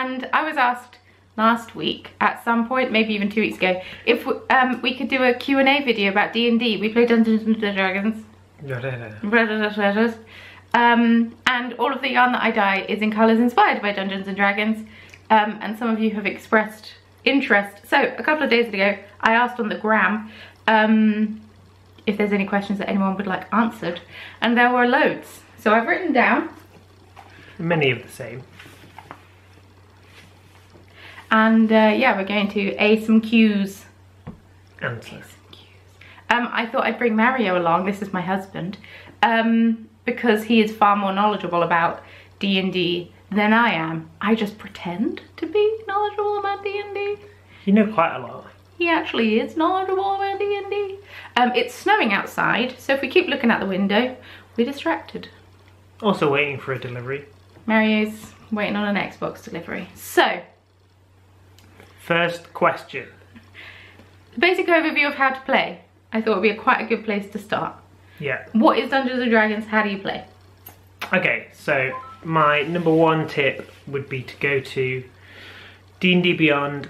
And I was asked last week at some point, maybe even 2 weeks ago, if we could do a Q&A video about D&D. We play Dungeons and Dragons. And all of the yarn that I dye is in colours inspired by Dungeons and Dragons. And some of you have expressed interest. So a couple of days ago, I asked on the gram if there's any questions that anyone would like answered. And there were loads. So I've written down. Many of the same. And yeah, we're going to A some Q's. Answer. I thought I'd bring Mario along, this is my husband, because he is far more knowledgeable about D&D than I am. I just pretend to be knowledgeable about D&D. You know quite a lot. He actually is knowledgeable about D&D. It's snowing outside, so if we keep looking out the window, we're distracted. Also waiting for a delivery. Mario's waiting on an Xbox delivery. So, first question. The basic overview of how to play. I thought would be quite a good place to start. Yeah. What is Dungeons and Dragons? How do you play? Okay, so my number one tip would be to go to D&D Beyond,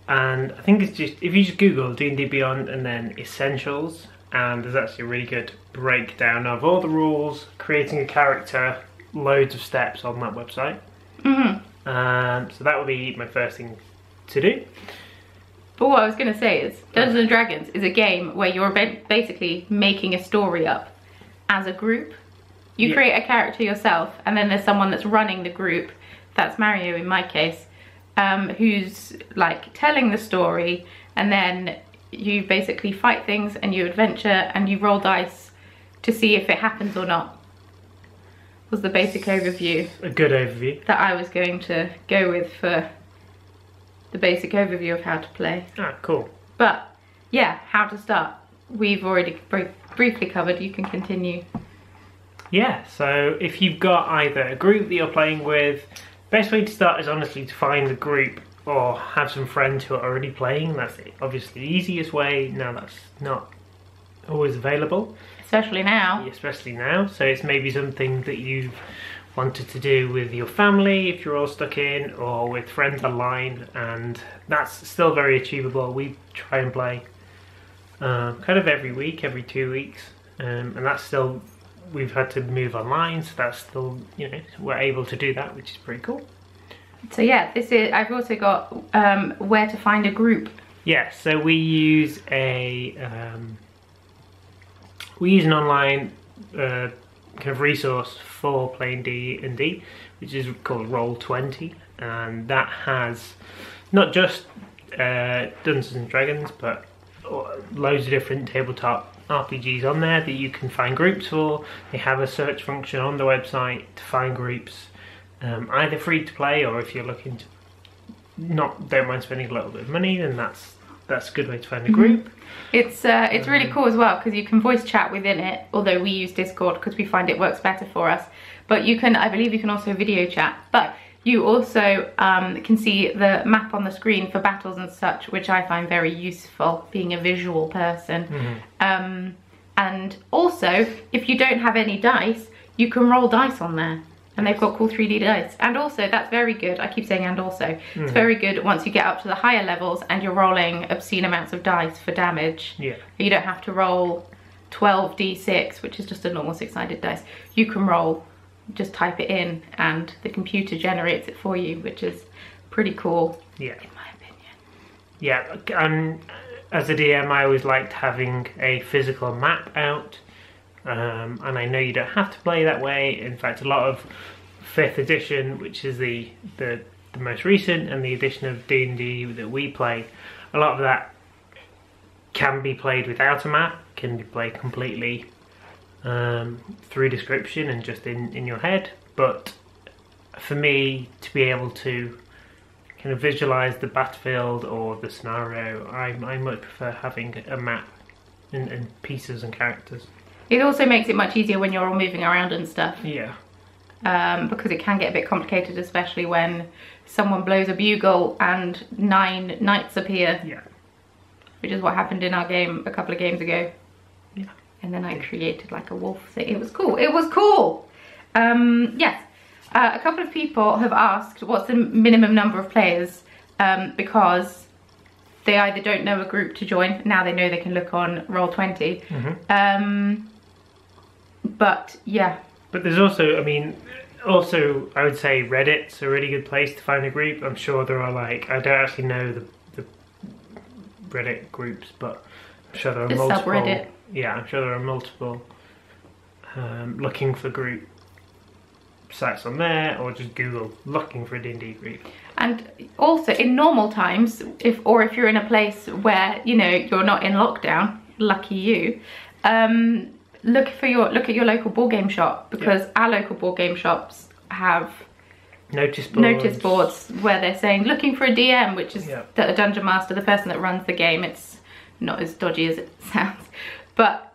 and I think it's just, if you just Google D&D Beyond and then Essentials, and there's actually a really good breakdown of all the rules, creating a character, loads of steps on that website. So that would be my first thing to do. But what I was going to say is, Dungeons and Dragons is a game where you're basically making a story up as a group. You create a character yourself, and then there's someone that's running the group. That's Mario in my case, who's like telling the story, and then you basically fight things and you adventure and you roll dice to see if it happens or not. Was the basic overview. A good overview. That I was going to go with for the basic overview of how to play. Ah, cool. But yeah, how to start. We've already briefly covered. You can continue. Yeah, so if you've got either a group that you're playing with, best way to start is honestly to find a group or have some friends who are already playing. That's obviously the easiest way. Now that's not always available. Especially now. Especially now. So it's maybe something that you've wanted to do with your family if you're all stuck in, or with friends online, and that's still very achievable. We try and play kind of every week, every 2 weeks, and that's still, we've had to move online, so that's still, you know, we're able to do that, which is pretty cool. So yeah, this is, I've also got where to find a group. Yeah, so we use an online kind of resource for playing D&D, which is called Roll20, and that has not just Dungeons and Dragons, but loads of different tabletop RPGs on there that you can find groups for. They have a search function on the website to find groups, either free to play, or if you're looking to don't mind spending a little bit of money, then that's a good way to find a group. It's really cool as well, because you can voice chat within it, although we use Discord because we find it works better for us. But you can, I believe you can also video chat, but you also can see the map on the screen for battles and such, which I find very useful, being a visual person. And also, if you don't have any dice, you can roll dice on there. And they've got cool 3D dice. And also, that's very good. I keep saying and also. It's very good once you get up to the higher levels and you're rolling obscene amounts of dice for damage. Yeah. You don't have to roll 12d6, which is just a normal 6-sided dice. You can roll, just type it in, and the computer generates it for you, which is pretty cool, yeah, in my opinion. Yeah, and as a DM, I always liked having a physical map out. And I know you don't have to play that way. In fact, a lot of 5th edition, which is the most recent, and the edition of D&D that we play, a lot of that can be played without a map, can be played completely through description and just in your head. But for me, to be able to kind of visualise the battlefield or the scenario, I much prefer having a map and pieces and characters. It also makes it much easier when you're all moving around and stuff. Yeah. Because it can get a bit complicated, especially when someone blows a bugle and 9 knights appear. Yeah. Which is what happened in our game a couple of games ago. Yeah. And then I created like a wolf thing. It was cool. It was cool! Yes. A couple of people have asked what's the minimum number of players, because they either don't know a group to join, now they know they can look on Roll20. But yeah. But there's also, I mean, also I would say Reddit's a really good place to find a group. I'm sure there are like, I don't actually know the Reddit groups, but I'm sure there are multiple. Subreddit. Yeah, I'm sure there are multiple looking for group sites on there, or just Google looking for a D&D group. And also in normal times, if you're in a place where, you know, you're not in lockdown, lucky you, look at your local board game shop, because our local board game shops have notice boards where they're saying looking for a DM, which is a dungeon master, the person that runs the game. It's not as dodgy as it sounds, but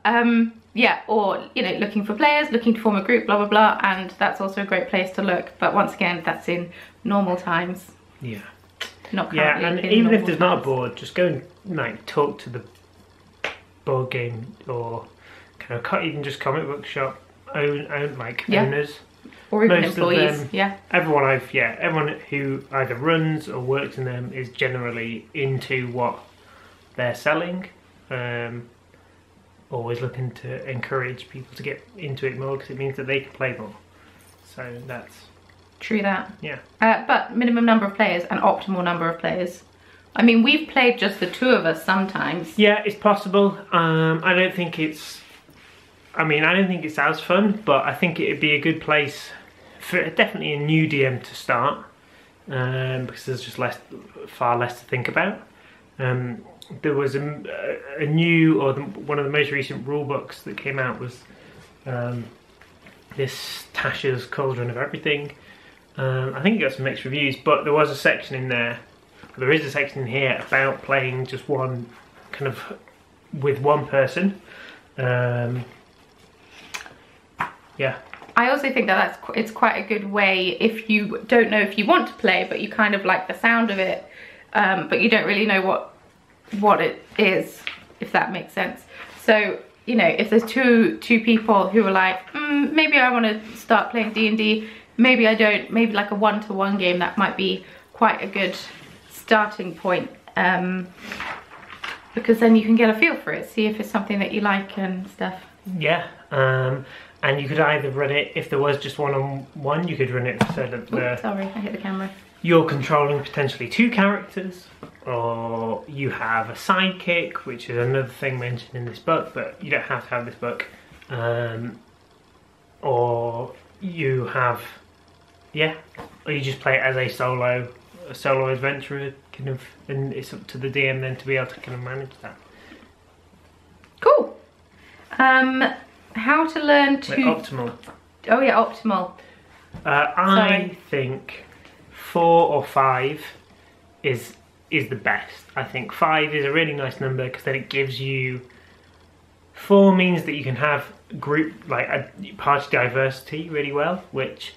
yeah, or, you know, looking for players, looking to form a group, blah blah blah, and that's also a great place to look. But once again, that's in normal times. Yeah. Not currently. Yeah, and even if there's not a board, just go and like talk to the board game or kind of even just comic book shop owners. Or even Most employees. Of them, everyone who either runs or works in them is generally into what they're selling. Always looking to encourage people to get into it more, because it means that they can play more. So that's true. That. Yeah. But minimum number of players and optimal number of players. I mean, we've played just the two of us sometimes. Yeah, it's possible. I don't think it's as fun, but I think it'd be a good place for definitely a new DM to start, because there's just far less to think about. There was a new, or one of the most recent rule books that came out was this Tasha's Cauldron of Everything. I think it got some mixed reviews, but there was a section in there, there is a section in here about playing just one, kind of with one person. Yeah. I also think that it's quite a good way if you don't know if you want to play, but you kind of like the sound of it, but you don't really know what it is, if that makes sense. So, you know, if there's two people who are like, maybe I want to start playing D&D, maybe I don't, maybe like a one-to-one game, that might be quite a good starting point, because then you can get a feel for it, see if it's something that you like and stuff. Yeah, and you could either run it, if there was just one-on-one, you could run it so that sorry, I hit the camera. You're controlling potentially two characters, or you have a sidekick, which is another thing mentioned in this book, but you don't have to have this book. Or you have, or you just play it as a solo adventurer, kind of, and it's up to the DM then to be able to kind of manage that. Cool. How to learn to... Optimal. Oh yeah, optimal. I think 4 or 5 is the best. I think 5 is a really nice number, because then it gives you... 4 means that you can have group, like a party diversity really well, which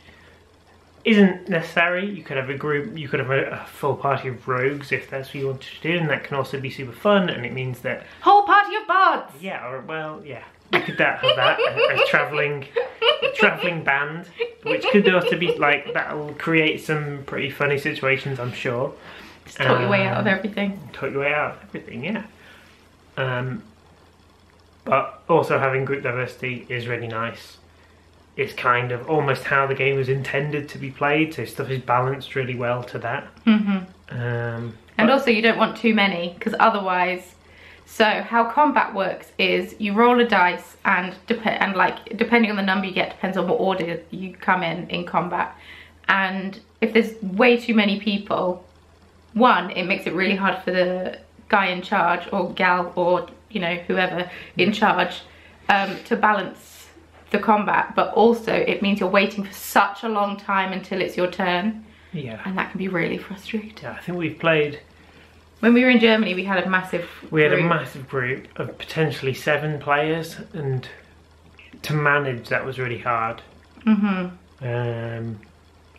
isn't necessary. You could have a group, you could have a full party of rogues if that's what you wanted to do, and that can also be super fun, and it means that... Whole party of bards! Yeah, or, well, yeah. You could have that, a travelling band, which could also be like, that'll create some pretty funny situations, I'm sure. Just talk your way out of everything. Talk your way out of everything, yeah. But also having group diversity is really nice. It's kind of almost how the game was intended to be played, so stuff is balanced really well to that. And also you don't want too many, because otherwise... So how combat works is you roll a dice, and depending on the number you get depends on what order you come in combat. And if there's way too many people, one, it makes it really hard for the guy in charge, or gal, or, you know, whoever in charge, to balance the combat, but also it means you're waiting for such a long time until it's your turn. Yeah. And that can be really frustrating. Yeah, I think we've played... When we were in Germany, we had a massive group of potentially 7 players, and to manage that was really hard.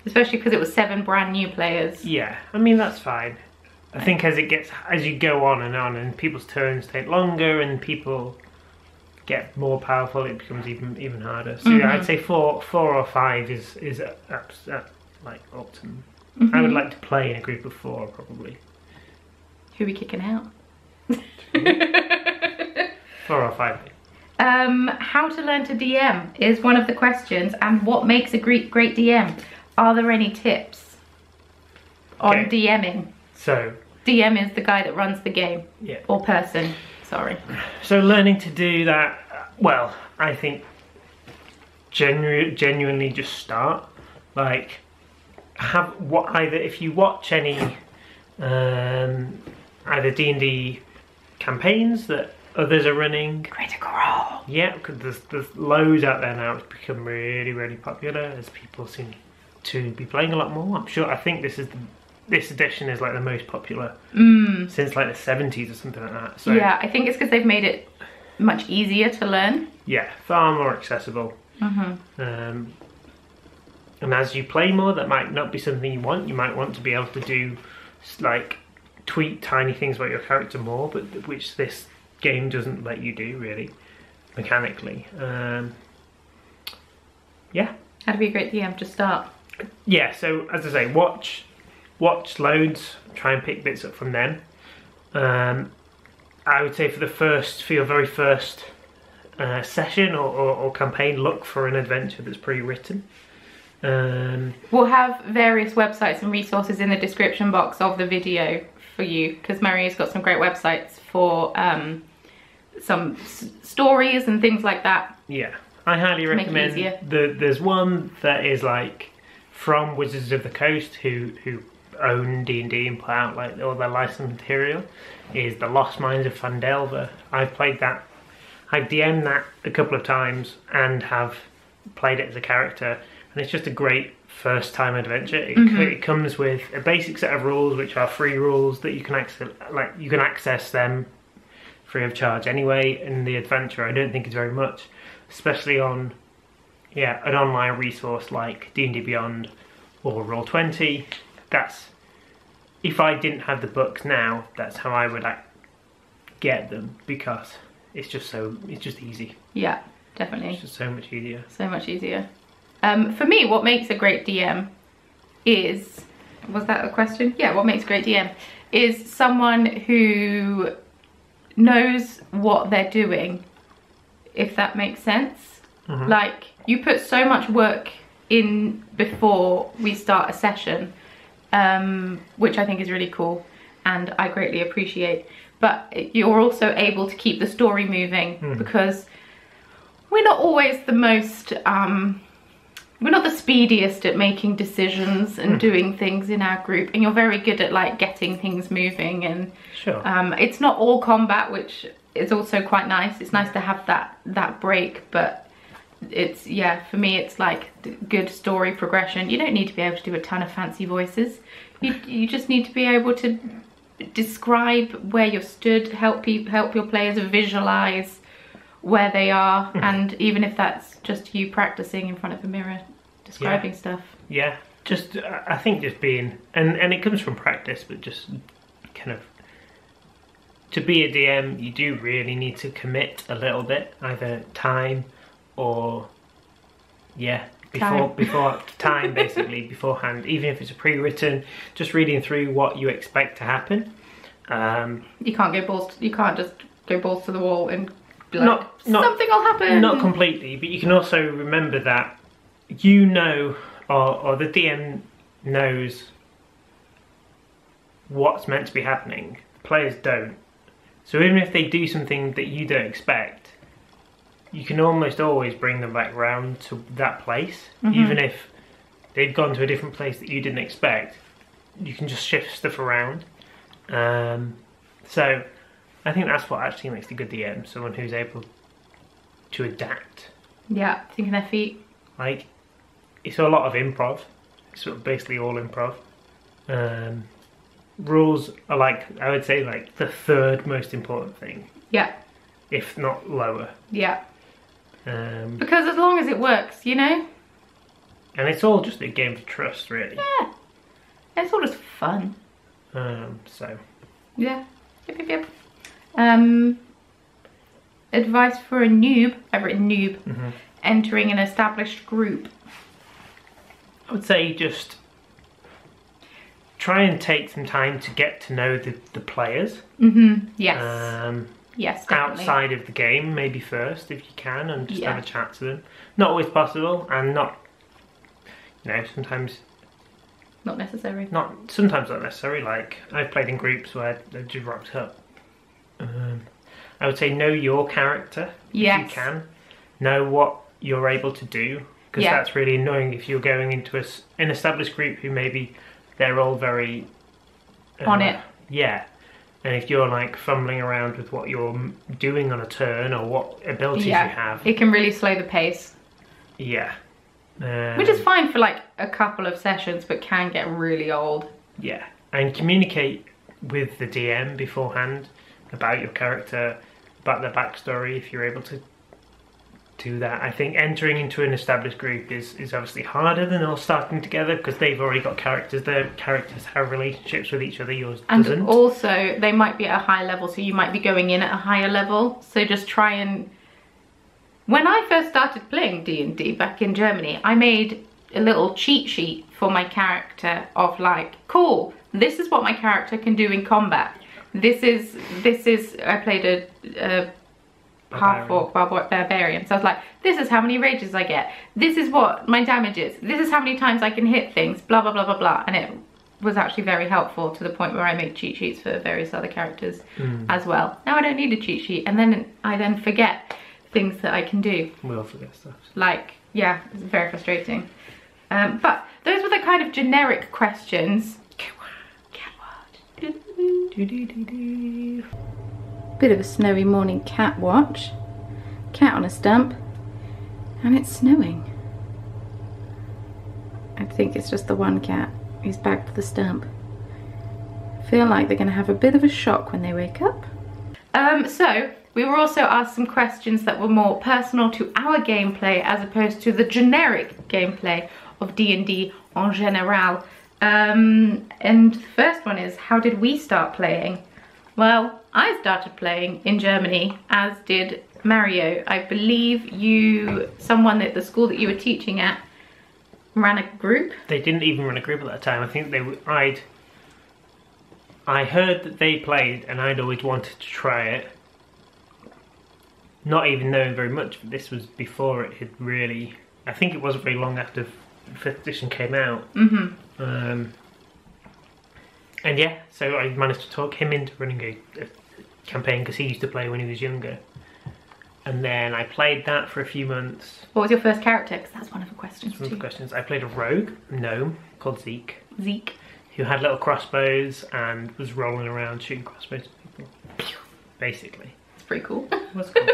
Especially because it was 7 brand new players. Yeah, I mean, that's fine. I think as you go on, and people's turns take longer, and people get more powerful, it becomes even harder. So yeah, I'd say 4 or 5 is like optimum. I would like to play in a group of 4 probably. Who are we kicking out? 4 or 5. How to learn to DM is one of the questions, and what makes a great DM? Are there any tips on DMing? So DM is the guy that runs the game, or person. Sorry. So learning to do that, well, I think genuinely just start. Like, either if you watch any either D&D campaigns that others are running. Critical Role. Yeah, because there's loads out there now. It's become really popular as people seem to be playing a lot more. I think this edition is like the most popular since like the 70s or something like that. So yeah, I think it's because they've made it much easier to learn. Yeah, far more accessible. And as you play more, that might not be something you want. You might want to be able to do like tweak tiny things about your character more, but which this game doesn't let you do really mechanically. Yeah. How to be a great DM? Just start. Yeah. So as I say, watch loads. Try and pick bits up from them. I would say for your very first session or campaign, look for an adventure that's pre-written. We'll have various websites and resources in the description box of the video for you, because Maria's got some great websites for some stories and things like that. Yeah, I highly recommend. There's one that is like from Wizards of the Coast who own D&D and put out like all their licensed material, is The Lost Mines of Phandelver. I've played that. I've DM'd that a couple of times and have played it as a character, and it's just a great first time adventure. It comes with a basic set of rules, which are free rules that you can access. Like, you can access them free of charge anyway. In the adventure, I don't think it's very much, especially on an online resource like D&D Beyond or Roll20. That's, if I didn't have the books now, that's how I would get them, because it's just easy. Yeah, definitely. It's just so much easier. So much easier. For me, what makes a great DM is, was that a question? Yeah, what makes a great DM is someone who knows what they're doing, if that makes sense. Like, you put so much work in before we start a session, which I think is really cool and I greatly appreciate. But you're also able to keep the story moving, because we're not always the most... we're not the speediest at making decisions and doing things in our group, and you're very good at like getting things moving, and it's not all combat, which is also quite nice. It's nice to have that break, but it's, yeah, for me it's like good story progression. You don't need to be able to do a ton of fancy voices. You just need to be able to describe where you're stood, help your players visualize where they are, and even if that's just you practicing in front of a mirror describing stuff. Yeah, just I think just being, and it comes from practice, but just kind of, to be a DM you do really need to commit a little bit, either time or before time basically beforehand, even if it's a pre-written, just reading through what you expect to happen. You can't just go balls to the wall and be like, something will happen. Not completely, but you can also remember that you know, or the DM knows what's meant to be happening. The players don't. So even if they do something that you don't expect, you can almost always bring them back round to that place. Even if they've gone to a different place that you didn't expect, you can just shift stuff around. So I think that's what actually makes a good DM, someone who's able to adapt. Yeah, think on their feet. Like, it's a lot of improv. It's sort of basically all improv. Rules are like, I would say, like the third most important thing. Yeah. If not lower. Yeah. Because as long as it works, you know? And it's all just a game of trust, really. Yeah. It's all just fun. So. Yeah. Yep. advice for a noob, I've written noob, entering an established group. I would say just try and take some time to get to know the players. Yes. Yes, definitely. Outside of the game, maybe first, if you can, and just have a chat to them. Not always possible, and not, you know, sometimes... Not necessary. Sometimes not necessary, like, I've played in groups where they've just rocked up. I would say know your character, if you can. Know what you're able to do, because that's really annoying if you're going into an established group who maybe they're all very... on it. Yeah. And if you're like fumbling around with what you're doing on a turn or what abilities you have, it can really slow the pace. Yeah. Which is fine for like a couple of sessions, but can get really old. Yeah. And communicate with the DM beforehand about your character, about their backstory, if you're able to do that. I think entering into an established group is obviously harder than all starting together, because they've already got characters. Their characters have relationships with each other, yours doesn't. And also they might be at a high level, so you might be going in at a higher level, so just try and... When I first started playing D&D back in Germany, I made a little cheat sheet for my character of like, cool, this is what my character can do in combat. This is I played a half-orc barbarian. So I was like, this is how many rages I get. This is what my damage is. This is how many times I can hit things, blah, blah, blah, blah, blah. And it was actually very helpful to the point where I make cheat sheets for various other characters as well. Now I don't need a cheat sheet, and then I forget things that I can do. We'll forget stuff. Like, yeah, it's very frustrating. But those were the kind of generic questions. Bit of a snowy morning cat watch. Cat on a stump. And it's snowing. I think it's just the one cat who's back to the stump. I feel like they're going to have a bit of a shock when they wake up. So we were also asked some questions that were more personal to our gameplay as opposed to the generic gameplay of D&D en general. And the first one is, how did we start playing? Well, I started playing in Germany, as did Mario. I believe someone at the school that you were teaching at ran a group. They didn't even run a group at that time. I think I heard that they played, and I'd always wanted to try it. Not even knowing very much, but this was before it had really... I think it wasn't very long after 5th edition came out. And yeah, so I managed to talk him into running a campaign, because he used to play when he was younger. And then I played that for a few months. What was your first character? Because that's one of the questions That's one of the questions. I played a rogue, gnome, called Zeke. Zeke. Who had little crossbows and was rolling around shooting crossbows at people. Basically. It's pretty cool. It was cool.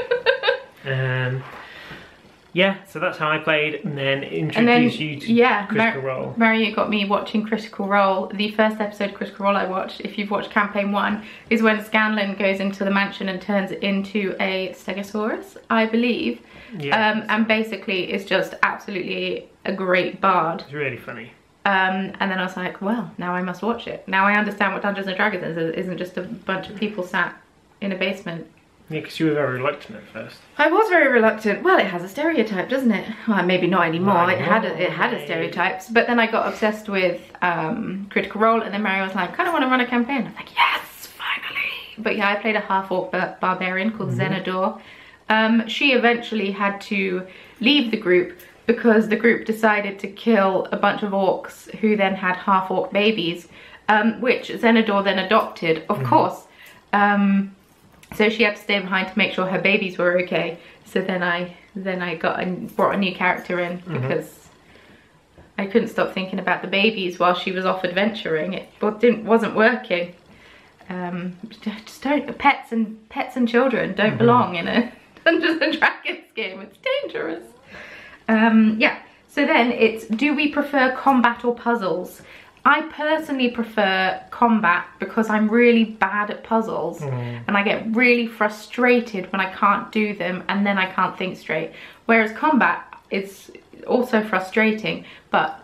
Yeah, so that's how I played, and then introduced you to Critical Role. Mario got me watching Critical Role. The first episode of Critical Role I watched, if you've watched campaign 1, is when Scanlan goes into the mansion and turns it into a Stegosaurus, I believe. Yeah. And basically is just absolutely a great bard. It's really funny. And then I was like, well, now I must watch it. Now I understand what Dungeons & Dragons is. It isn't just a bunch of people sat in a basement. Yeah, because you were very reluctant at first. I was very reluctant. Well, it has a stereotype, doesn't it? Well, maybe not anymore. It had a stereotypes. But then I got obsessed with Critical Role, and then Mario was like, kind of want to run a campaign. I was like, yes, finally. But yeah, I played a half-orc barbarian called Xenador. She eventually had to leave the group because the group decided to kill a bunch of orcs who then had half-orc babies, which Xenador then adopted, of course. So she had to stay behind to make sure her babies were okay. So then I brought a new character in because I couldn't stop thinking about the babies while she was off adventuring. It wasn't working. Just don't, pets and children don't belong in a Dungeons and Dragons game. It's dangerous. Yeah. So then it's, do we prefer combat or puzzles? I personally prefer combat because I'm really bad at puzzles and I get really frustrated when I can't do them and then I can't think straight. Whereas combat is also frustrating but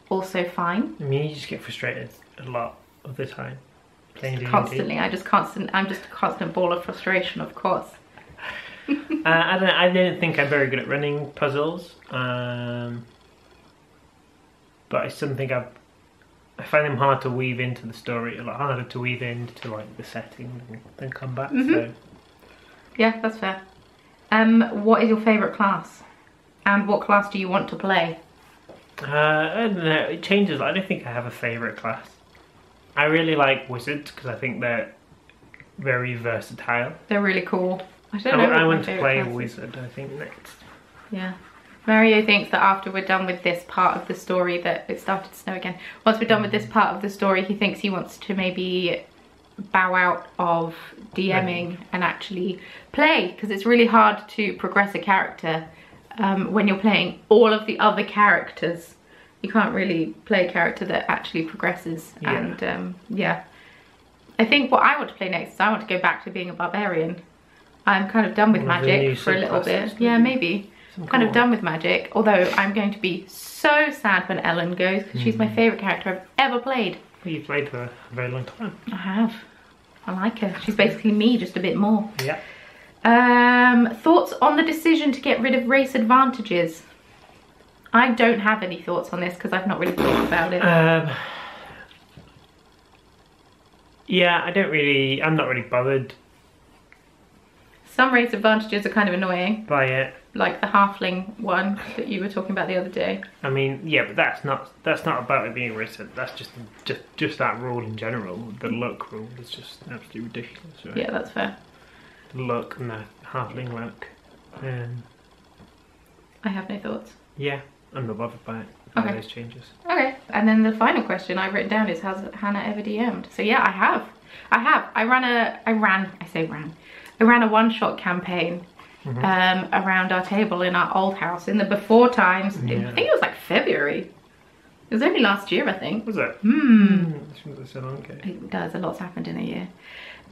also fine. I mean, you just get frustrated a lot of the time playing D&D. Constantly. I'm just a constant ball of frustration, of course. I don't know, I don't think I'm very good at running puzzles. But it's something I find them hard to weave into the story, a lot harder to weave into like the setting than combat. So yeah, that's fair. What is your favourite class? And what class do you want to play? I don't know, it changes. I don't think I have a favourite class. I really like wizards because I think they're very versatile. They're really cool. I don't know. I want to play a wizard, I think, next. Yeah. Mario thinks that after we're done with this part of the story that it started to snow again. Once we're done with this part of the story, he thinks he wants to maybe bow out of DMing and actually play, because it's really hard to progress a character when you're playing all of the other characters. You can't really play a character that actually progresses. Yeah. And yeah, I think what I want to play next is I want to go back to being a barbarian. I'm kind of done with magic for a little bit. Yeah, maybe. Kind of done with magic, although I'm going to be so sad when Ellen goes, because she's my favourite character I've ever played. Well, you've played for a very long time. I have. I like her. She's basically me, just a bit more. Yeah. Thoughts on the decision to get rid of race advantages? I don't have any thoughts on this because I've not really thought about it. Yeah, I'm not really bothered Some race advantages are kind of annoying. by it. Like the halfling one that you were talking about the other day. I mean, yeah, but that's not about it being racist. That's just that rule in general. The look rule is just absolutely ridiculous, right? Yeah, that's fair. The look and the halfling look. I have no thoughts. Yeah, I'm not bothered by it. Okay. Those changes. Okay, and then the final question I've written down is, has Hannah ever DM'd? So yeah, I have. I ran a one-shot campaign around our table in our old house in the before times. Yeah. I think it was like February. It was only last year, I think. Was it? That's so long ago. It does, a lot's happened in a year.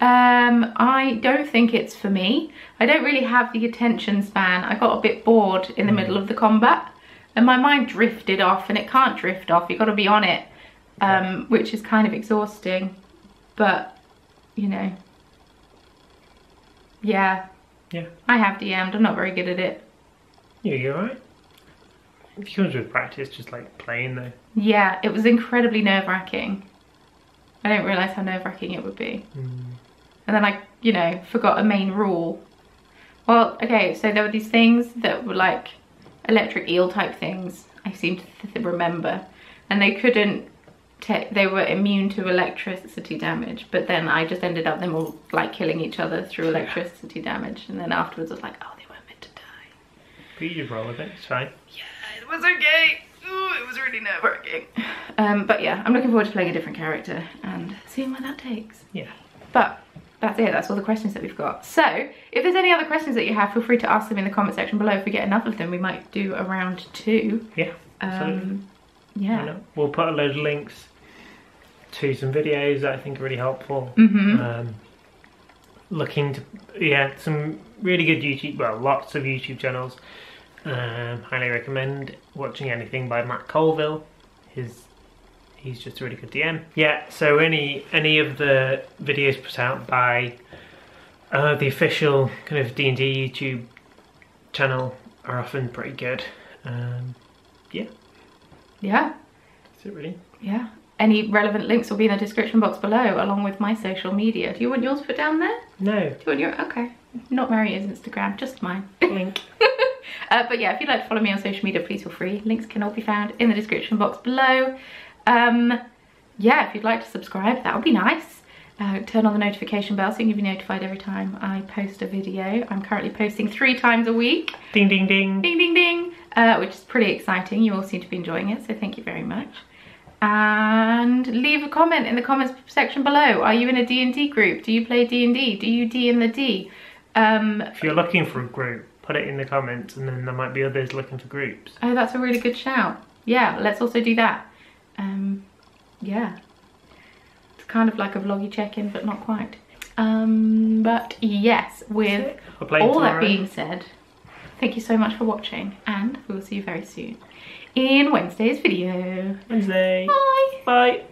I don't think it's for me. I don't really have the attention span. I got a bit bored in the middle of the combat and my mind drifted off, and it can't drift off. You've got to be on it, which is kind of exhausting. But, you know, yeah. I have DM'd. I'm not very good at it. Yeah, you're right. It comes with practice, just like playing though. Yeah, it was incredibly nerve-wracking. I didn't realise how nerve-wracking it would be. And then I, you know, forgot a main rule. Well, okay, so there were these things that were like electric eel type things, I seem to remember. And they couldn't, they were immune to electricity damage. But then I just ended up them all like killing each other through electricity damage. And then afterwards I was like, oh, they weren't meant to die. But you just roll with it, it's fine. Yeah, it was okay. Ooh, it was really nerve-wracking. But yeah, I'm looking forward to playing a different character and seeing where that takes. Yeah. But that's it, that's all the questions that we've got. So, if there's any other questions that you have, feel free to ask them in the comment section below. If we get enough of them, we might do a round 2. Yeah, absolutely. Yeah. We'll put a load of links to some videos that I think are really helpful. Looking to, some really good YouTube, well, lots of YouTube channels. Highly recommend watching anything by Matt Colville. He's just a really good DM. Yeah, so any of the videos put out by the official kind of D&D YouTube channel are often pretty good. Yeah. That's it really. Yeah. Any relevant links will be in the description box below, along with my social media. Do you want yours put down there? No. Do you want your, okay. Not Maria's Instagram, just mine. Link. But yeah, if you'd like to follow me on social media, please feel free. Links can all be found in the description box below. Yeah, if you'd like to subscribe, that would be nice. Turn on the notification bell so you can be notified every time I post a video. I'm currently posting 3 times a week. Ding, ding, ding. Ding, ding, ding. Which is pretty exciting. You all seem to be enjoying it, so thank you very much. And leave a comment in the comments section below. Are you in a D&D group? Do you play D&D? Do you D in the D? If you're looking for a group, put it in the comments, and then there might be others looking for groups. Oh, that's a really good shout. Yeah, let's also do that. Yeah. It's kind of like a vloggy check-in, but not quite. But yes, with all that being said, thank you so much for watching, and we'll see you very soon in Wednesday's video. Wednesday. Bye. Bye.